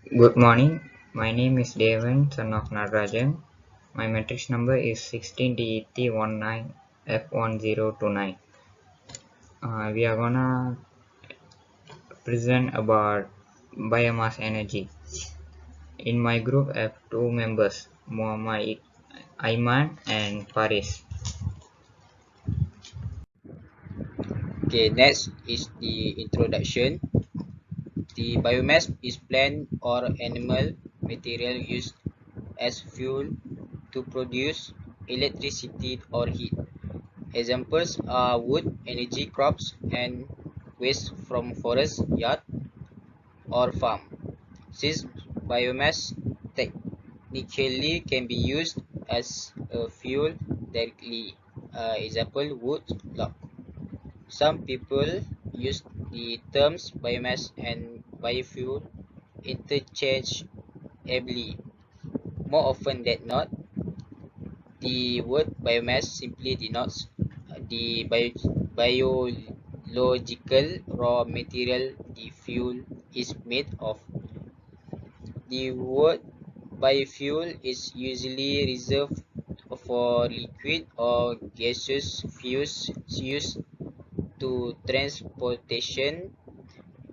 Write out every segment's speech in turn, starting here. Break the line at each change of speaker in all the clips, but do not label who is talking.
Good morning. My name is Devan, son of Natarajan. My matrix number is 16 DET19 F1029. We are gonna present about biomass energy. In my group, I have two members, Muhammad Aiman and Faris.
Okay, next is the introduction. The biomass is plant or animal material used as fuel to produce electricity or heat. Examples are wood, energy crops, and waste from forest, yard, or farm. Since biomass technically can be used as a fuel directly, example wood log. Some people use the terms biomass and biofuel interchangeably. More often than not, the word biomass simply denotes the biological raw material the fuel is made of. The word biofuel is usually reserved for liquid or gaseous fuels used to transportation.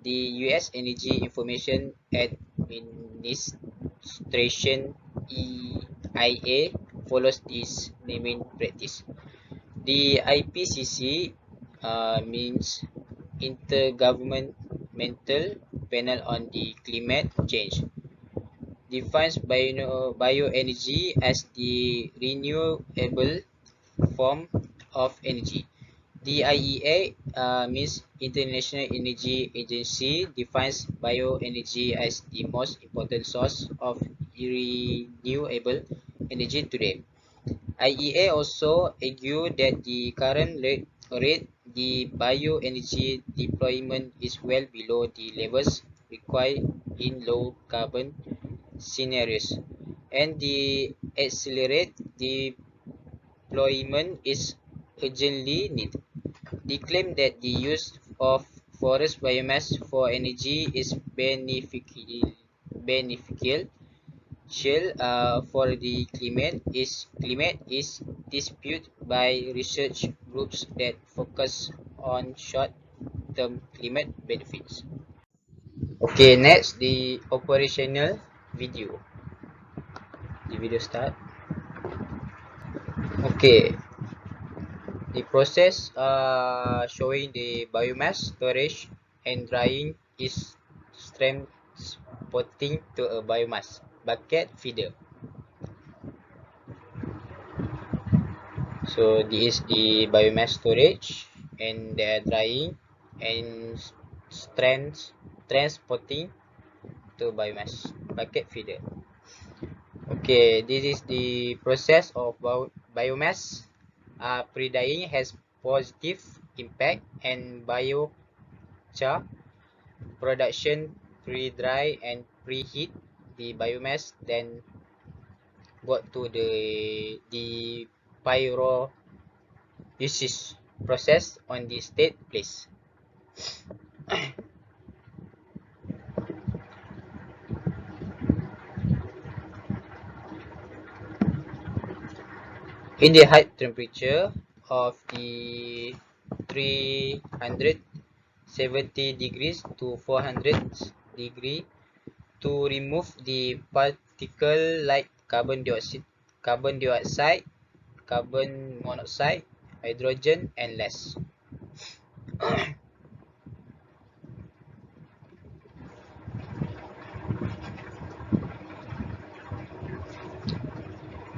The U.S. Energy Information Administration (EIA) follows this naming practice. The IPCC means Intergovernmental Panel on the Climate Change defines bioenergy as the renewable form of energy. The IEA means International Energy Agency defines bioenergy as the most important source of renewable energy today. IEA also argued that the current rate the bioenergy deployment is well below the levels required in low carbon scenarios, and the accelerate deployment is urgently needed. They claim that the use of forest biomass for energy is beneficial for the climate is disputed by research groups that focus on short-term climate benefits. Okay, next the operational video. The video start. Okay, the process showing the biomass storage and drying is transporting to a biomass bucket feeder. So this is the biomass storage and they are drying and transporting to biomass bucket feeder. Okay, this is the process of biomass. Pre-drying has positive impact and biochar production. Pre-dry and preheat the biomass, then got to the pyrolysis process on the state place. In the high temperature of the 370 degrees to 400 degree to remove the particle like carbon dioxide, carbon monoxide, hydrogen, and less.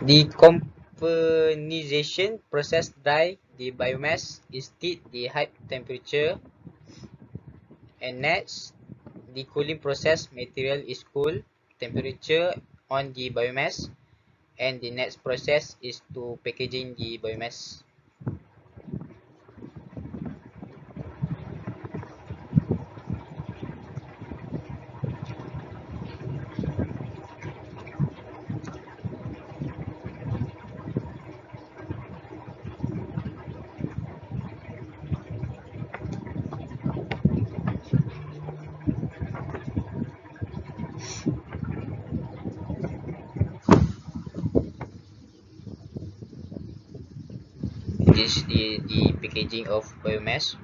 The carbonization process dry the biomass instead the high temperature, and next the cooling process material is cool temperature on the biomass, and the next process is to packaging the biomass. This is the packaging of biomass.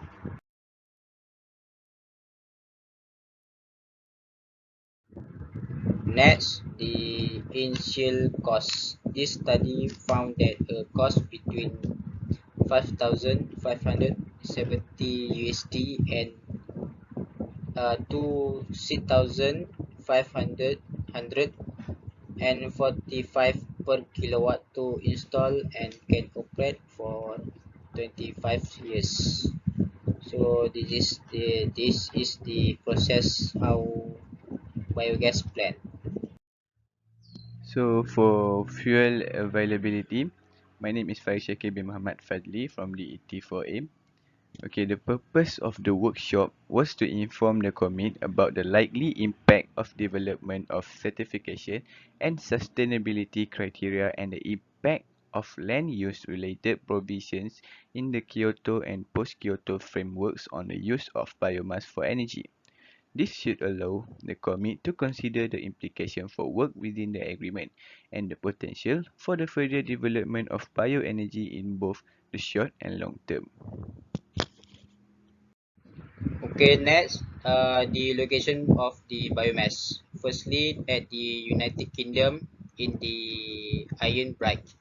Next, the initial cost. This study found that a cost between 5,570 USD and to 6,545 per kilowatt to install and can operate for 25 years. So this is the process how biogas plant.
So for fuel availability, my name is Faris Shakir bin Muhammad Fadli from DET4A. Okay, the purpose of the workshop was to inform the commit about the likely impact of development of certification and sustainability criteria and the impact of land use related provisions in the Kyoto and post-Kyoto frameworks on the use of biomass for energy. This should allow the commit to consider the implication for work within the agreement and the potential for the further development of bioenergy in both the short and long term.
Okay, next, the location of the biomass. Firstly, at the United Kingdom in the Iron Bright,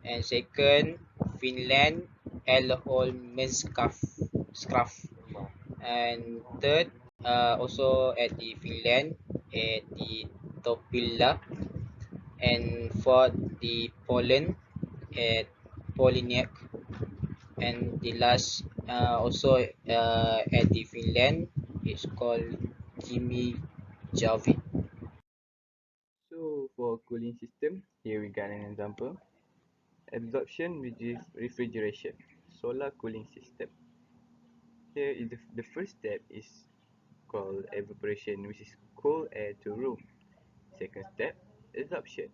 and second, Finland, Scarf, and third, also at the Finland at the Topila, and fourth, the Poland at Polignac, and the last also at the Finland it's called Kimi Javi.
So for cooling system, here we got an example. Absorption with refrigeration, solar cooling system. Here is the first step is called evaporation, which is cold air to room. Second step, absorption.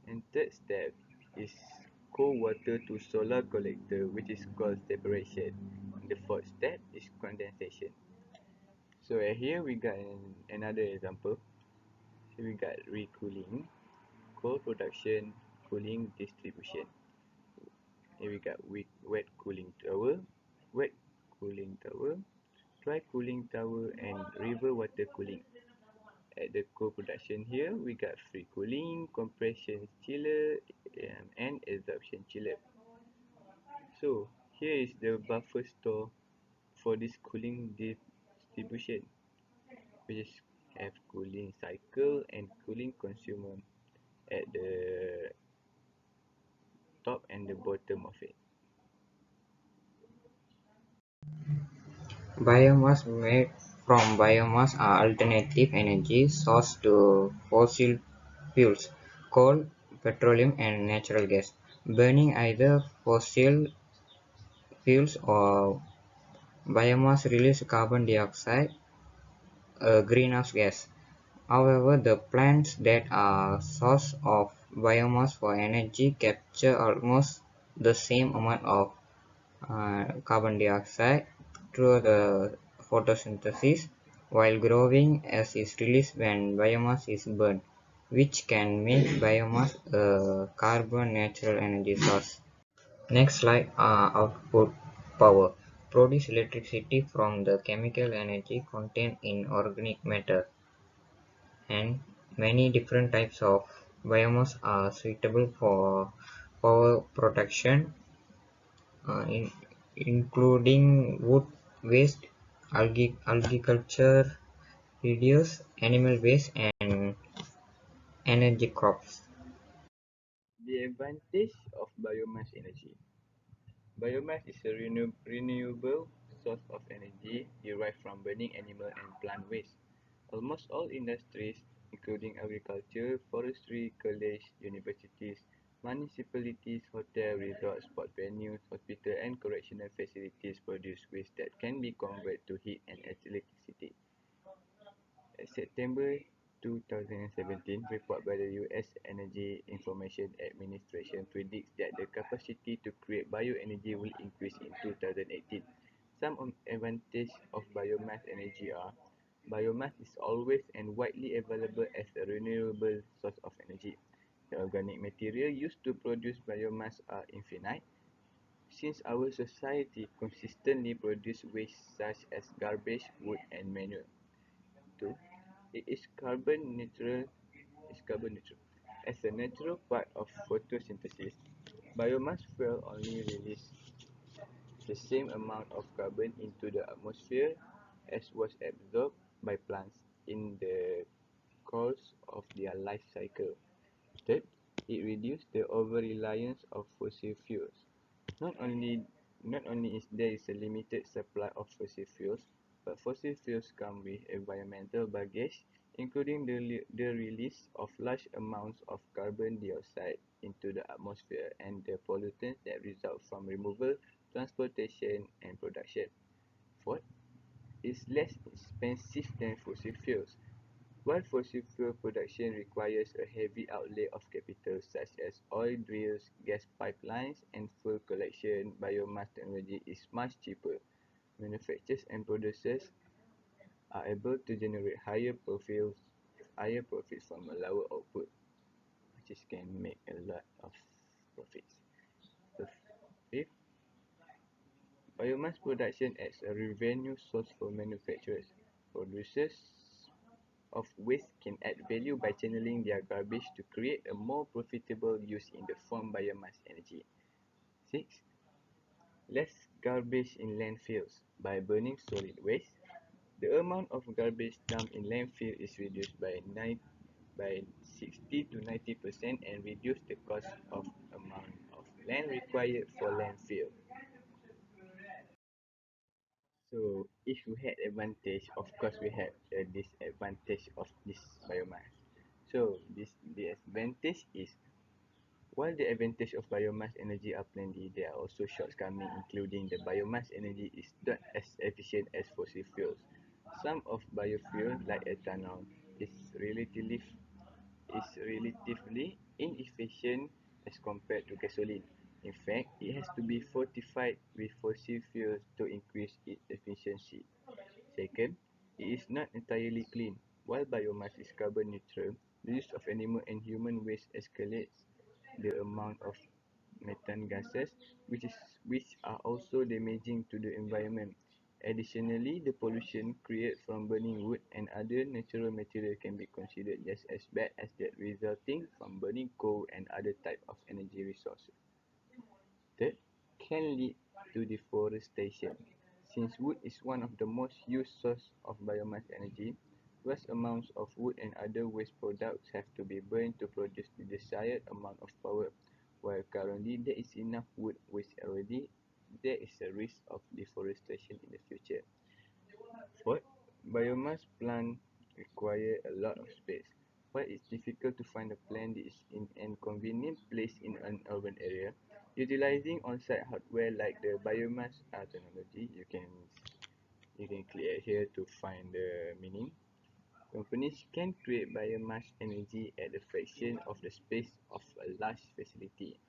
And third step is cold water to solar collector, which is called separation. And the fourth step is condensation. So here we got another example. So we got recooling, cold production, cooling distribution. Here we got wet cooling tower, wet cooling tower, dry cooling tower, and river water cooling. At the co-production here, we got free cooling, compression chiller, and absorption chiller. So here is the buffer store for this cooling distribution, which is have cooling cycle and cooling consumer at the top and the bottom of it.
Biomass made from biomass are alternative energy source to fossil fuels, coal, petroleum and natural gas. Burning either fossil fuels or biomass release carbon dioxide, a greenhouse gas. However, the plants that are source of biomass for energy capture almost the same amount of carbon dioxide through the photosynthesis while growing as is released when biomass is burned, which can make biomass a carbon natural energy source. Next slide, output power. Produce electricity from the chemical energy contained in organic matter, and many different types of biomass are suitable for power production, including wood waste, agriculture reduce, animal waste, and energy crops.
The advantage of biomass energy. Biomass is a renewable source of energy derived from burning animal and plant waste. Almost all industries, including agriculture, forestry, college, universities, municipalities, hotel, resorts, sport venues, hospital and correctional facilities produce waste that can be converted to heat and electricity. A September 2017 report by the US Energy Information Administration predicts that the capacity to create bioenergy will increase in 2018. Some advantages of biomass energy are: biomass is always and widely available as a renewable source of energy. The organic material used to produce biomass are infinite. since our society consistently produces waste such as garbage, wood, and manure. 2. It is carbon neutral. As a natural part of photosynthesis, biomass fuel only release the same amount of carbon into the atmosphere as was absorbed by plants in the course of their life cycle. Third, it reduces the over-reliance of fossil fuels. Not only not only is there a limited supply of fossil fuels, but fossil fuels come with environmental baggage, including the release of large amounts of carbon dioxide into the atmosphere and the pollutants that result from removal, transportation, and production. Fourth, is less expensive than fossil fuels. While fossil fuel production requires a heavy outlay of capital such as oil drills, gas pipelines, and fuel collection, biomass technology is much cheaper. Manufacturers and producers are able to generate higher profits from a lower output, which can make a lot of profits. The fifth, biomass production as a revenue source for manufacturers. Producers of waste can add value by channeling their garbage to create a more profitable use in the form biomass energy. 6. Less garbage in landfills. By burning solid waste, the amount of garbage dumped in landfill is reduced by 60 to 90% and reduce the cost of amount of land required for landfill. So if we had advantage, of course we had a disadvantage of this biomass. So the advantage is while the advantage of biomass energy are plenty, there are also shortcomings, including the biomass energy is not as efficient as fossil fuels. Some of biofuels like ethanol is relatively inefficient as compared to gasoline. In fact, it has to be fortified with fossil fuels to increase its efficiency. Second, it is not entirely clean. While biomass is carbon neutral, the use of animal and human waste escalates the amount of methane gases, which are also damaging to the environment. Additionally, the pollution created from burning wood and other natural material can be considered just as bad as that resulting from burning coal and other types of energy resources. Third, can lead to deforestation. Since wood is one of the most used sources of biomass energy, vast amounts of wood and other waste products have to be burned to produce the desired amount of power. While currently there is enough wood waste already, there is a risk of deforestation in the future. Fourth, biomass plants require a lot of space. While it's difficult to find a plant that is in an convenient place in an urban area, utilizing on-site hardware like the biomass technology, you can click here to find the meaning. Companies can create biomass energy at a fraction of the space of a large facility.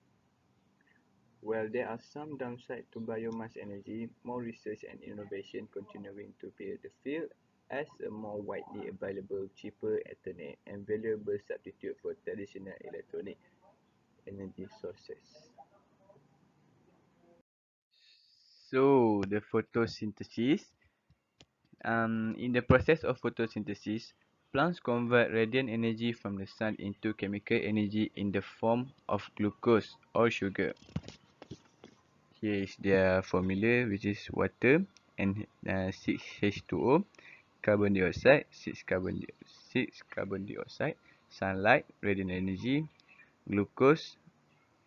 While there are some downsides to biomass energy, more research and innovation continuing to build the field as a more widely available, cheaper alternate and valuable substitute for traditional electronic energy sources. So the photosynthesis. In the process of photosynthesis, plants convert radiant energy from the sun into chemical energy in the form of glucose or sugar. Here is their formula, which is water and 6H2O, carbon dioxide, 6 carbon dioxide, sunlight, radiant energy, glucose,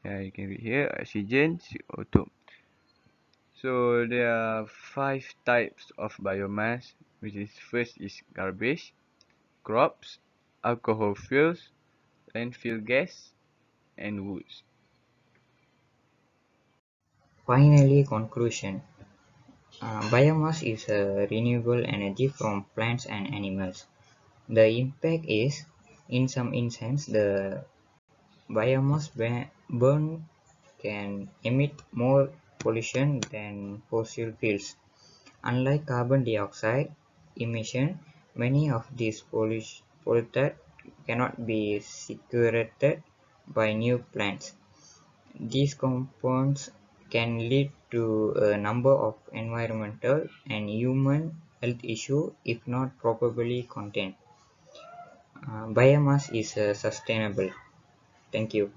you can read here, oxygen, CO2. So there are 5 types of biomass, which is first is garbage, crops, alcohol fuels, landfill gas, and woods.
Finally, conclusion. Biomass is a renewable energy from plants and animals. The impact is, in some instances, the biomass burn can emit more pollution than fossil fuels. Unlike carbon dioxide emission, many of these pollutants cannot be sequestrated by new plants. These compounds can lead to a number of environmental and human health issues if not properly contained. Biomass is sustainable. Thank you.